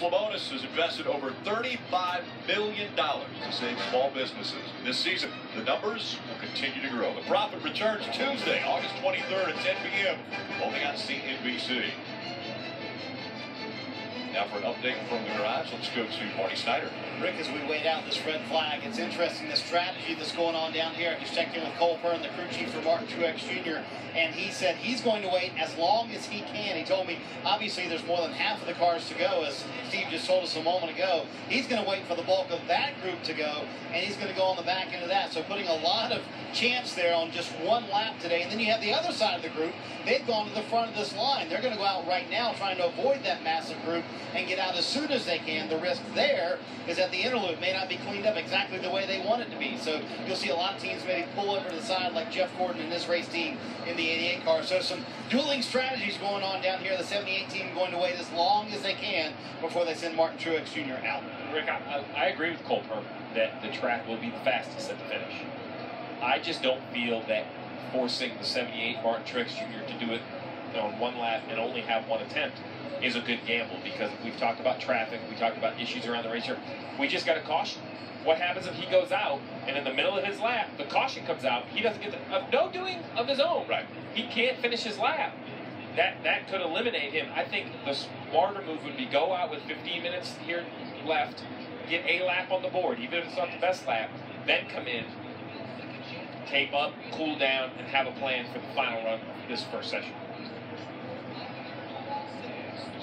Lamonis has invested over $35 million to save small businesses. This season, the numbers will continue to grow. The profit returns Tuesday, August 23rd at 10 p.m. only on CNBC. Now for an update from the garage, let's go to Marty Snyder. Rick, as we wait out this red flag, it's interesting the strategy that's going on down here. I just checked in with Cole Pern, the crew chief for Martin Truex Jr., and he said he's going to wait as long as he can. He told me, obviously, there's more than half of the cars to go, as Steve just told us a moment ago. He's going to wait for the bulk of that group to go, and he's going to go on the back end of that. So putting a lot of chance there on just one lap today. And then you have the other side of the group. They've gone to the front of this line. They're going to go out right now trying to avoid that massive group and get out as soon as they can. The risk there is that the interlude may not be cleaned up exactly the way they want it to be. So you'll see a lot of teams maybe pull over to the side like Jeff Gordon and his race team in the 88 car. So some dueling strategies going on down here. The 78 team going to wait as long as they can before they send Martin Truex Jr. out. Rick, I agree with Cole Pern that the track will be the fastest at the finish. I just don't feel that forcing the 78 Martin Truex Jr. to do it on one lap and only have one attempt is a good gamble, because we've talked about traffic, we talked about issues around the racer. We just got to caution. What happens if he goes out and in the middle of his lap, the caution comes out, he doesn't get no doing of his own. Right. He can't finish his lap. That could eliminate him. I think the smarter move would be go out with 15 minutes here left, get a lap on the board, even if it's not the best lap, then come in, tape up, cool down, and have a plan for the final run of this first session.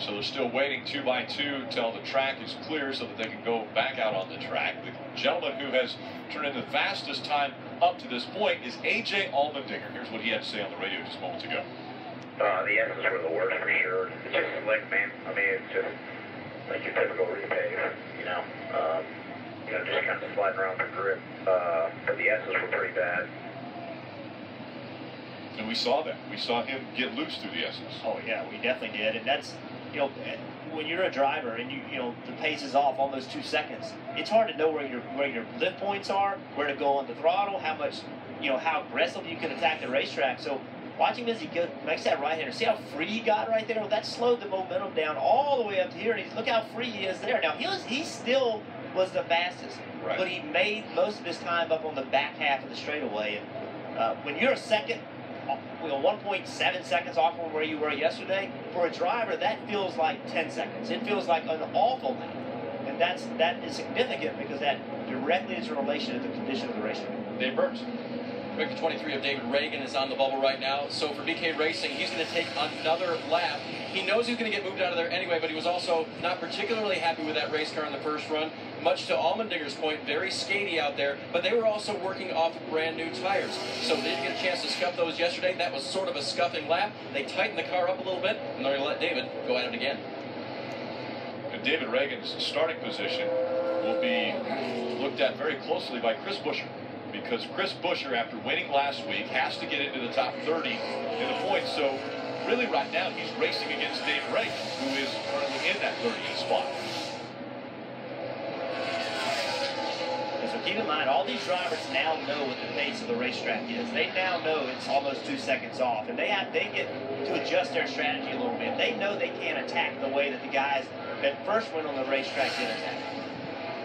So they're still waiting 2 by 2 till the track is clear so that they can go back out on the track. The gentleman who has turned in the fastest time up to this point is A.J. Allmendinger. Here's what he had to say on the radio just moments ago. The S's were the worst for sure. It's just slick, man. I mean, it's just like your typical repave, just kind of sliding around the grip. But the S's were pretty bad. And we saw that. We saw him get loose through the S's. Oh, yeah, we definitely did. And that's, when you're a driver and the pace is off almost 2 seconds, it's hard to know where your lift points are, where to go on the throttle, how much, how aggressive you can attack the racetrack. So watching him as he makes that right-hander, see how free he got right there? Well, that slowed the momentum down all the way up to here, and look how free he is there. Now, he still was the fastest, right, but he made most of his time up on the back half of the straightaway. And when you're a second, 1.7 seconds off from where you were yesterday, for a driver, that feels like 10 seconds. It feels like an awful lot. And that is significant because that directly is in relation to the condition of the racetrack. Dave Burns. Victor 23 of David Reagan is on the bubble right now. So for BK Racing, he's going to take another lap. He knows he's going to get moved out of there anyway, but he was also not particularly happy with that race car in the first run. Much to Allmendinger's point, very skatey out there, but they were also working off brand new tires. So they didn't get a chance to scuff those yesterday. That was sort of a scuffing lap. They tightened the car up a little bit, and they're going to let David go at it again. And David Reagan's starting position will be looked at very closely by Chris Buescher, because Chris Buescher, after winning last week, has to get into the top 30 in the points. So really right now he's racing against David Reagan, who is currently in that 30th spot. And so keep in mind, all these drivers now know what the pace of the racetrack is. They now know it's almost 2 seconds off, and they get to adjust their strategy a little bit. They know they can't attack the way that the guys that first went on the racetrack did attack.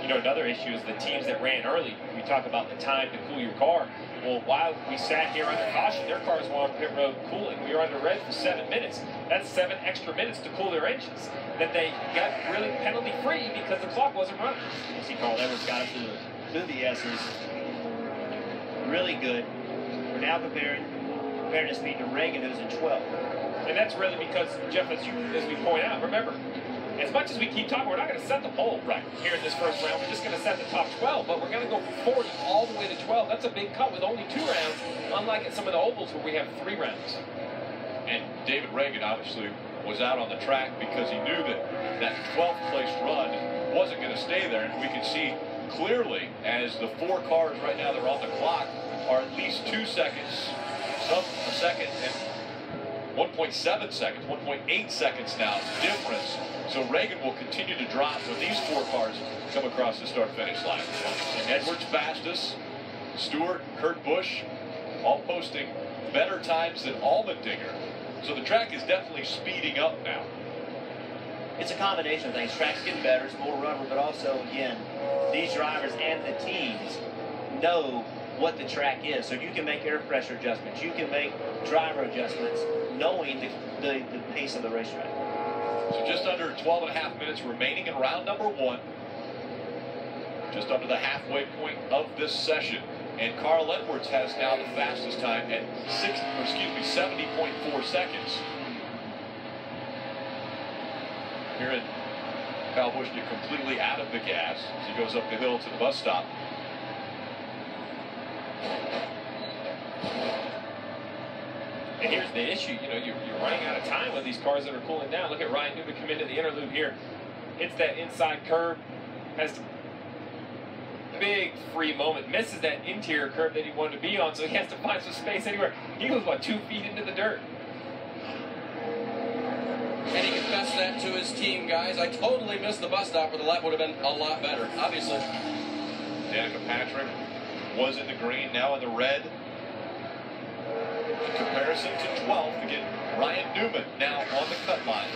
Another issue is the teams that ran early. We talk about the time to cool your car. Well, while we sat here under caution, their cars were on pit road cooling. We were under red for 7 minutes. That's 7 extra minutes to cool their engines that they got really penalty-free because the clock wasn't running. You see Carl Edwards got up through the S's. Really good. We're now comparing his speed to Reagan, who's in 12th. And that's really because, Jeff, as we point out, remember, as much as we keep talking, we're not going to set the pole right here in this first round. We're just going to set the top 12, but we're going to go from 40 all the way to 12. That's a big cut with only 2 rounds, unlike at some of the ovals where we have 3 rounds. And David Reagan obviously was out on the track because he knew that 12th place run wasn't going to stay there. And we can see clearly as the 4 cars right now that are on the clock are at least 2 seconds, some a second, and 1.7 seconds, 1.8 seconds now difference. So Reagan will continue to drop when these 4 cars come across the start-finish line. And Edwards fastest, Stewart, Kurt Busch, all posting better times than Allmendinger. So the track is definitely speeding up now. it's a combination of things. Track's getting better, it's more rubber, but also, again, these drivers and the teams know what the track is. So you can make air pressure adjustments, you can make driver adjustments, knowing the pace of the racetrack. So just under 12 and a half minutes remaining in round number 1. Just under the halfway point of this session. And Carl Edwards has now the fastest time at 70.4 seconds. Herein Kyle Busch get completely out of the gas as he goes up the hill to the bus stop. And here's the issue, you know, you're running out of time with these cars that are cooling down. Look at Ryan Newman come into the inner loop here, hits that inside curve, has big free moment, misses that interior curve that he wanted to be on, so he has to find some space anywhere. He goes, what, 2 feet into the dirt? And he confessed that to his team, guys. I totally missed the bus stop, but the lap would have been a lot better, obviously. Danica Patrick was in the green, now in the red. In comparison to 12th, again, Ryan Newman now on the cut line.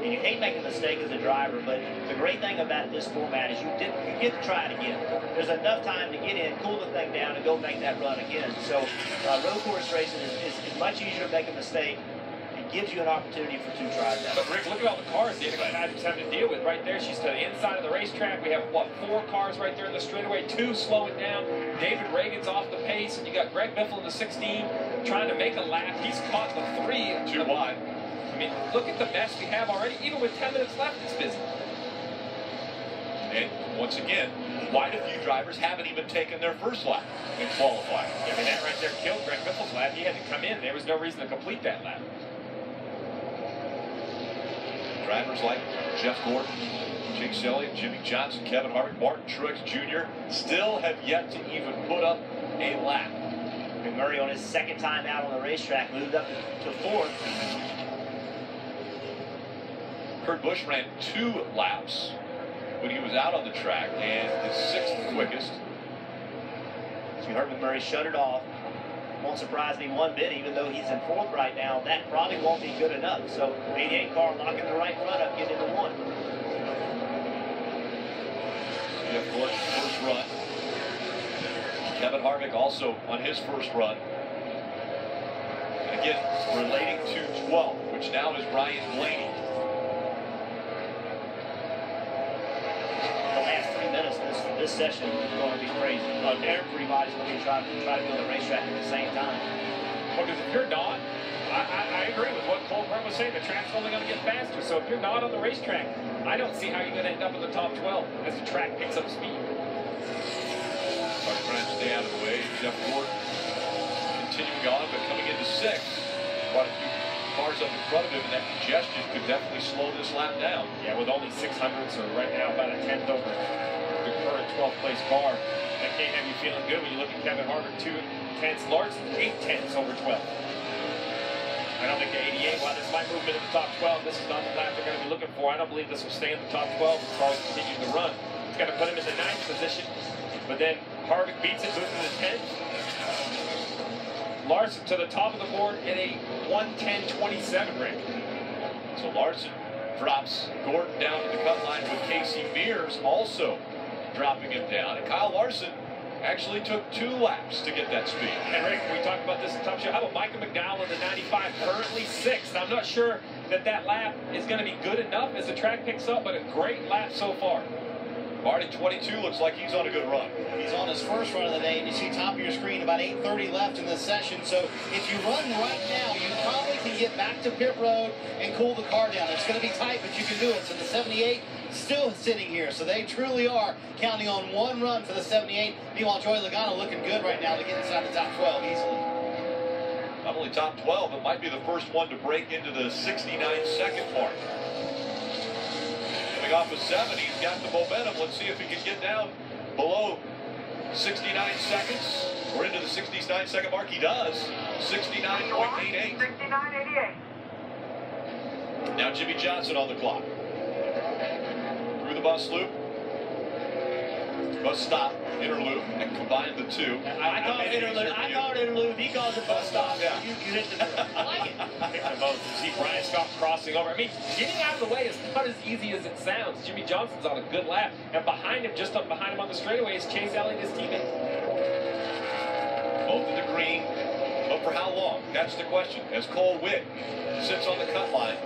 And you hate making a mistake as a driver, but the great thing about this format is you get to try it again. There's enough time to get in, cool the thing down, and go make that run again. So road course racing is much easier to make a mistake. It gives you an opportunity for 2 tries. But Rick, look at all the cars Danica Patrick's having to deal with right there. She's to the inside of the racetrack. We have, what, 4 cars right there in the straightaway, 2 slowing down. David Reagan's off the pace, and you got Greg Biffle in the 16 trying to make a lap. He's caught the 3. Too wide. I mean, look at the mess we have already. Even with 10 minutes left, it's busy. And once again, quite a few drivers haven't even taken their first lap in qualifying. I mean, that right there killed Greg Biffle's lap. He had to come in. There was no reason to complete that lap. Drivers like Jeff Gordon, Chase Elliott, Jimmy Johnson, Kevin Harvick, Martin Truex Jr. still have yet to even put up a lap. And Murray on his 2nd time out on the racetrack moved up to 4th. Kurt Busch ran 2 laps when he was out on the track, and the 6th quickest. So you heard McMurray shut it off. Won't surprise me one bit, even though he's in 4th right now. That probably won't be good enough. So 88 car knocking the right front up, getting into 1. Jeff Gordon's first run. Kevin Harvick also on his first run. And again, relating to 12, which now is Ryan Blaney. This session is going to be crazy. Everybody's going to be trying to be on the racetrack at the same time. Because if you're not, I agree with what Cole Brown was saying. The track's only going to get faster. So if you're not on the racetrack, I don't see how you're going to end up in the top 12 as the track picks up speed. Trying to stay out of the way. Jeff Gordon continuing on, but coming into 6th. Quite a few cars up in front of him, and that congestion could definitely slow this lap down. Yeah, with only 600s, or right now about a 10th over the current 12th place car. That can't have you feeling good when you look at Kevin Harvick, 2 tenths, Larson 8 tenths over 12. I don't think the 88, while this might move into the top 12, this is not the lap they're going to be looking for. I don't believe this will stay in the top 12 as far as continuing to run. It's going to put him in the 9th position, but then Harvick beats it, moves to the 10th. Larson to the top of the board in a 1:10.27 rank. So Larson drops Gordon down to the cut line with Casey Mears also dropping him down. And Kyle Larson actually took 2 laps to get that speed. And Rick, we talked about this in Top Show. How about Michael McDowell in the 95, currently 6th? I'm not sure that lap is going to be good enough as the track picks up, but a great lap so far. Marty 22 looks like he's on a good run. He's on his first run of the day, and you see top of your screen about 8:30 left in this session. So if you run right now, you probably can get back to pit road and cool the car down. It's going to be tight, but you can do it. So the 78 still sitting here. So they truly are counting on 1 run for the 78. Meanwhile, Joey Logano looking good right now to get inside the top 12 easily. Not only top 12, but might be the first one to break into the 69-second mark. Coming off of 7, he's got the momentum. Let's see if he can get down below 69 seconds or into the 69-second mark. He does. 69.88. 69.88. Now Jimmy Johnson on the clock. Through the bus loop. bus stop, interlude, and combine the two. I call it interlude. I call it interlude. He calls it bus stop. Yeah. You hit the middle. I like it. I think they're both. You see Brian Scott crossing over. I mean, getting out of the way is not as easy as it sounds. Jimmy Johnson's on a good lap, and behind him, just up behind him on the straightaway, is Chezz Elliott, his teammate. Both in the green, but for how long? That's the question. As Cole Witt sits on the cut line,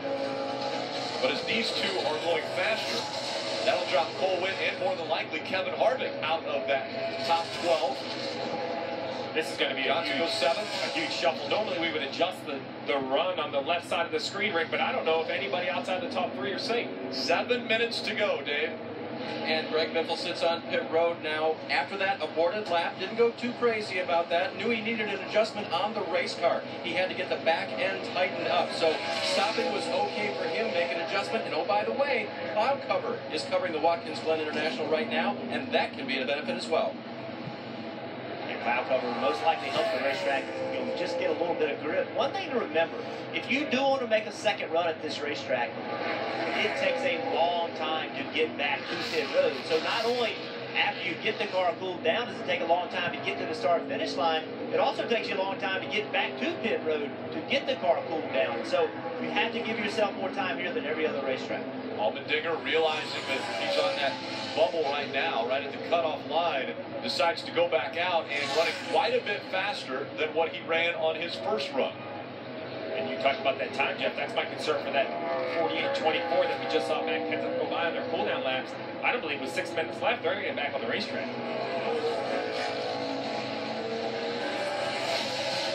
but as these two are going faster, that'll drop Cole Witt and more than likely Kevin Harvick out of that top 12. This is going to be a huge shuffle. Normally we would adjust the run on the left side of the screen, Rick, but I don't know if anybody outside the top 3 are safe. 7 minutes to go, Dave. And Greg Biffle sits on pit road now. After that aborted lap, didn't go too crazy about that. Knew he needed an adjustment on the race car. He had to get the back end tightened up. So stopping was okay for him, make an adjustment. And oh, by the way, cloud cover is covering the Watkins Glen International right now, and that can be a benefit as well. And cloud cover will most likely help the racetrack, you know, just get a little bit of grip. One thing to remember, if you do want to make a second run at this racetrack, it takes a long time to get back to pit road. So not only after you get the car cooled down does it take a long time to get to the start-finish line, it also takes you a long time to get back to pit road to get the car cooled down. So you have to give yourself more time here than every other racetrack. Allmendinger, realizing that he's on that bubble right now, right at the cutoff line, decides to go back out and running quite a bit faster than what he ran on his first run. And you talked about that time, Jeff. That's my concern for that 48-24 that we just saw Matt Kenseth go by on their cool-down laps. I don't believe with 6 minutes left, they're going to get back on the racetrack.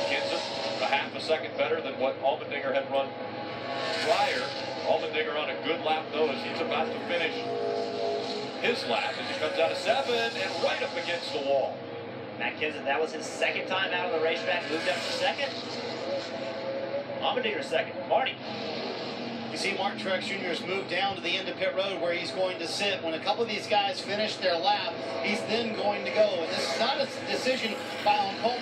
Kenseth, a half a second better than what Allmendinger had run prior. Allmendinger on a good lap, though, as he's about to finish his lap as he comes out of 7 and right up against the wall. Matt Kenseth, that was his second time out on the racetrack, moved up to second. Allmendinger second. Marty. You see Martin Truex Jr. has moved down to the end of pit road where he's going to sit. When a couple of these guys finish their lap, he's then going to go. And this is not a decision on Cole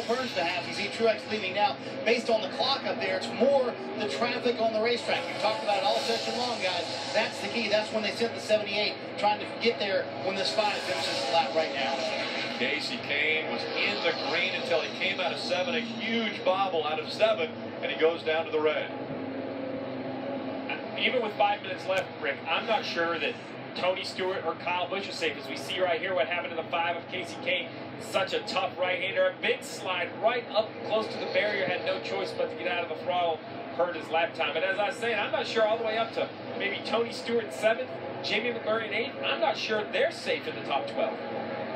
Pern's behalf. You see Truex leaving now. Based on the clock up there, it's more the traffic on the racetrack. We've talked about it all session long, guys. That's the key. That's when they sent the 78, trying to get there when this 5 finishes the lap right now. Casey Kane was in the green until he came out of 7, a huge bobble out of 7, and he goes down to the red. Even with 5 minutes left, Rick, I'm not sure that Tony Stewart or Kyle Busch is safe. As we see right here what happened in the 5 of Casey Kane. Such a tough right-hander. A big slide right up close to the barrier. Had no choice but to get out of the throttle. Hurt his lap time. And as I was saying, I'm not sure all the way up to maybe Tony Stewart in 7th, Jamie McMurray in 8th. I'm not sure they're safe in the top 12.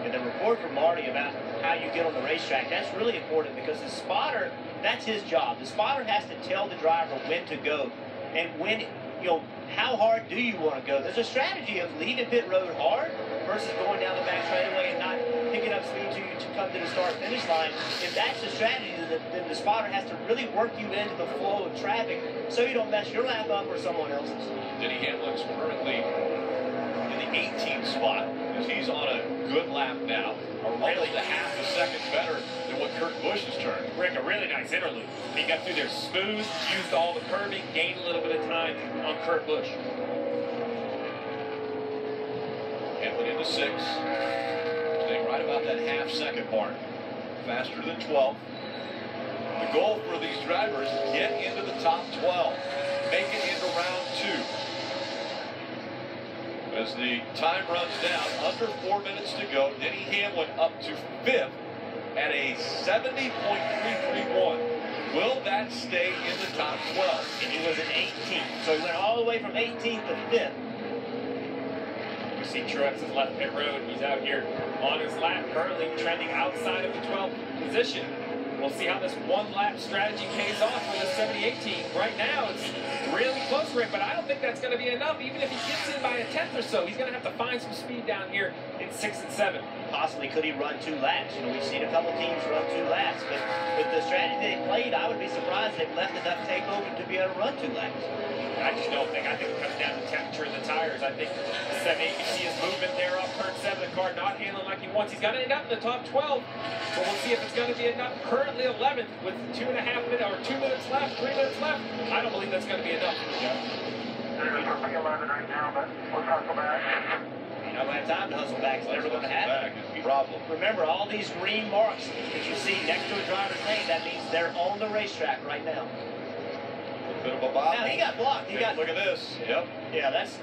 And the report from Marty about how you get on the racetrack, that's really important because the spotter, that's his job. The spotter has to tell the driver when to go and when, you know, how hard do you want to go? There's a strategy of leaving pit road hard versus going down the back straightaway and not picking up speed to come to the start-finish line. If that's the strategy, then the spotter has to really work you into the flow of traffic so you don't mess your lap up or someone else's. Denny Hamlin's currently in the 18th spot as he's on a good lap now. Almost a half a second better than what Kurt Busch's turn. Rick, a really nice interlude. He got through there smooth, used all the curving, gained a little bit of time on Kurt Busch. Hamlin into 6. Staying right about that half-second mark. Faster than 12. The goal for these drivers, get into the top 12. Make it into round 2. As the time runs down, under 4 minutes to go, Denny Hamlin up to 5th at a 70.331. Will that stay in the top 12? And he was an 18th. So he went all the way from 18th to 5th. You see Truex has left pit road. He's out here on his lap, currently trending outside of the 12th position. We'll see how this one-lap strategy pays off for the 78 team. Right now, it's really close, Rick, but I don't think that's going to be enough. Even if he gets in by a 10th or so, he's going to have to find some speed down here in 6 and 7. Possibly could he run 2 laps? You know, we've seen a couple teams run 2 laps, but with the strategy they played, I would be surprised if they left enough tape open to be able to run 2 laps. I just don't think. I think it comes down to temperature in the tires. I think the 78, you see his movement there off turn 7, the car not handling like he wants. He's going to end up in the top 12, but we'll see if it's going to be enough. Currently 11th with 2.5 minutes or 2 minutes left, 3 minutes left. I don't believe that's going to be enough. There's a perfect 11 right now, but we'll talk about it. You I don't have time to hustle back. It's never going to happen. Back is the problem. Remember, all these green marks that you see next to a driver's name, that means they're on the racetrack right now. A bit of a bobble. Now, he got blocked. He got. Look at this. Yep. Yeah, that's.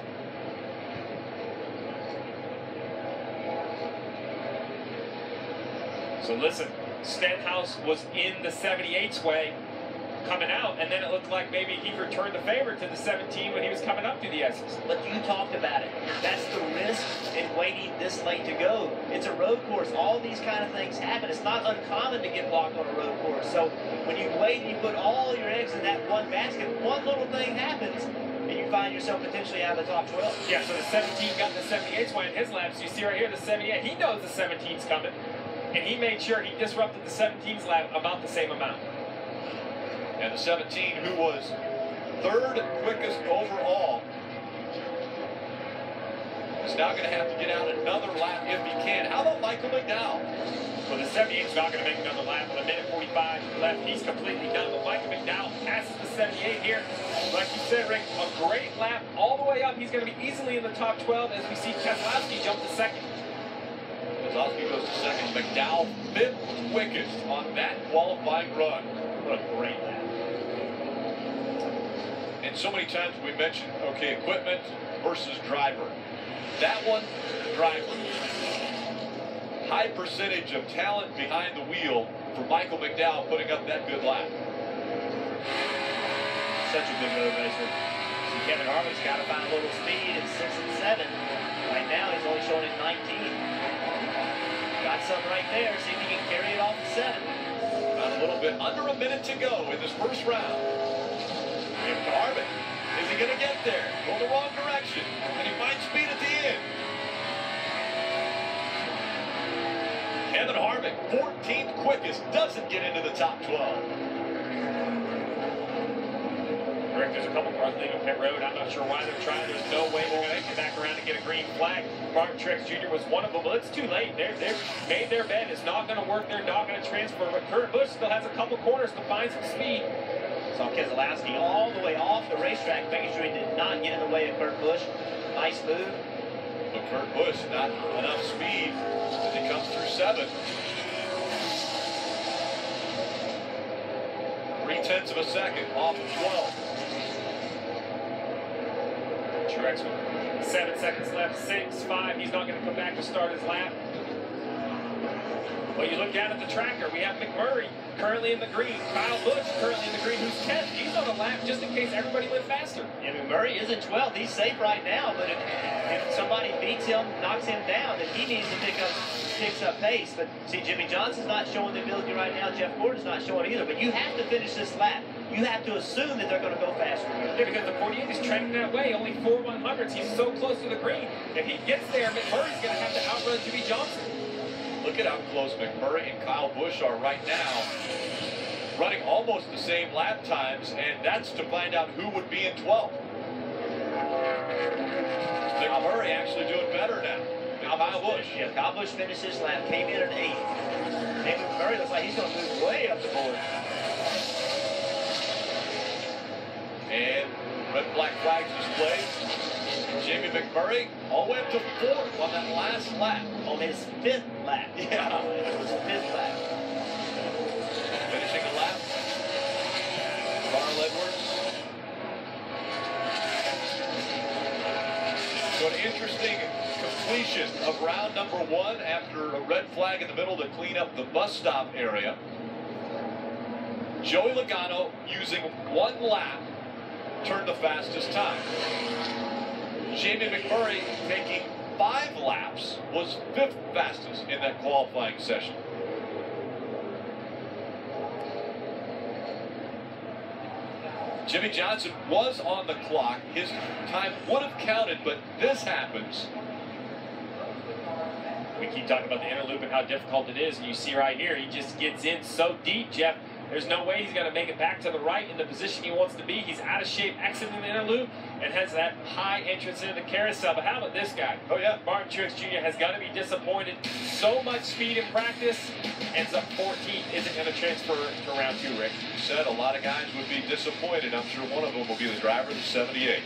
So listen, Stenhouse was in the 78's way coming out, and then it looked like maybe he returned the favor to the 17 when he was coming up through the S's. But you talked about it. That's the risk in waiting this late to go. It's a road course. All these kind of things happen. It's not uncommon to get blocked on a road course. So when you wait and you put all your eggs in that one basket, one little thing happens, and you find yourself potentially out of the top 12. Yeah, so the 17 got the 78's way in his laps. You see right here, the 78, he knows the 17's coming, and he made sure he disrupted the 17's lap about the same amount. And the 17, who was third quickest overall, is now going to have to get out another lap if he can. How about Michael McDowell? Well, the 78's not going to make another lap with a minute 45 left. He's completely done. But Michael McDowell passes the 78 here. Like you said, Rick, a great lap all the way up. He's going to be easily in the top 12 as we see Keselowski jump to second. Keselowski goes to second. McDowell fifth quickest on that qualifying run. What a great lap. And so many times we mentioned, okay, equipment versus driver. That one, driver. High percentage of talent behind the wheel for Michael McDowell putting up that good lap. Such a good road racer. See, Kevin Harvick's got to find a little speed at 6 and 7. Right now, he's only showing at 19. Got some right there. See if he can carry it off to 7. About a little bit under a minute to go in this first round. And Harvick, is he going to get there? Going the wrong direction. And he finds speed at the end. Kevin Harvick, 14th quickest, doesn't get into the top 12. Rick, there's a couple cars leaving pit road. I'm not sure why they're trying. There's no way they're going to get back around and get a green flag. Martin Truex Jr. was one of them. Well, it's too late. They've made their bed. It's not going to work. They're not going to transfer. But Kurt Busch still has a couple corners to find some speed. Saw Keselowski all the way off the racetrack, making sure he did not get in the way of Kurt Busch. Nice move. But Kurt Busch, not enough speed as he comes through 7. 0.3 of a second off of 12. Truex with 7 seconds left, 6, 5. He's not going to come back to start his lap. Well, you look down at the tracker. We have McMurray currently in the green. Kyle Busch currently in the green. Who's 10th? He's on a lap just in case everybody went faster. Yeah, McMurray is in 12th. He's safe right now, but if somebody beats him, knocks him down, then he needs to picks up pace. But see, Jimmy Johnson's not showing the ability right now. Jeff Gordon's not showing either. But you have to finish this lap. You have to assume that they're going to go faster. Yeah, because the 48 is trending that way. Only 4 100s. He's so close to the green. If he gets there, McMurray's going to have to outrun Jimmy Johnson. Look at how close McMurray and Kyle Busch are right now. Running almost the same lap times, and that's to find out who would be in 12th. McMurray actually doing better now. Kyle Busch. Yeah, Kyle Busch finished his lap, came in at 8th. And McMurray looks like he's going to move way up the board. And red black flags displayed. Jamie McMurray all the way up to 4th on that last lap. On his 5th lap. Yeah. It was his 5th lap. Finishing a lap. Carl Edwards. So an interesting completion of round number 1 after a red flag in the middle to clean up the bus stop area. Joey Logano using 1 lap turned the fastest time. Jamie McMurray taking 5 laps was 5th fastest in that qualifying session. Jimmy Johnson was on the clock. His time would have counted, but this happens. We keep talking about the inner loop and how difficult it is, and you see right here, he just gets in so deep, Jeff. There's no way he's going to make it back to the right in the position he wants to be. He's out of shape, exiting the inner loop, and has that high entrance into the carousel. But how about this guy? Oh, yeah. Martin Truex Jr. has got to be disappointed. So much speed in practice, ends up 14th, isn't going to transfer to round 2, Rick. You said a lot of guys would be disappointed. I'm sure one of them will be the driver of the 78.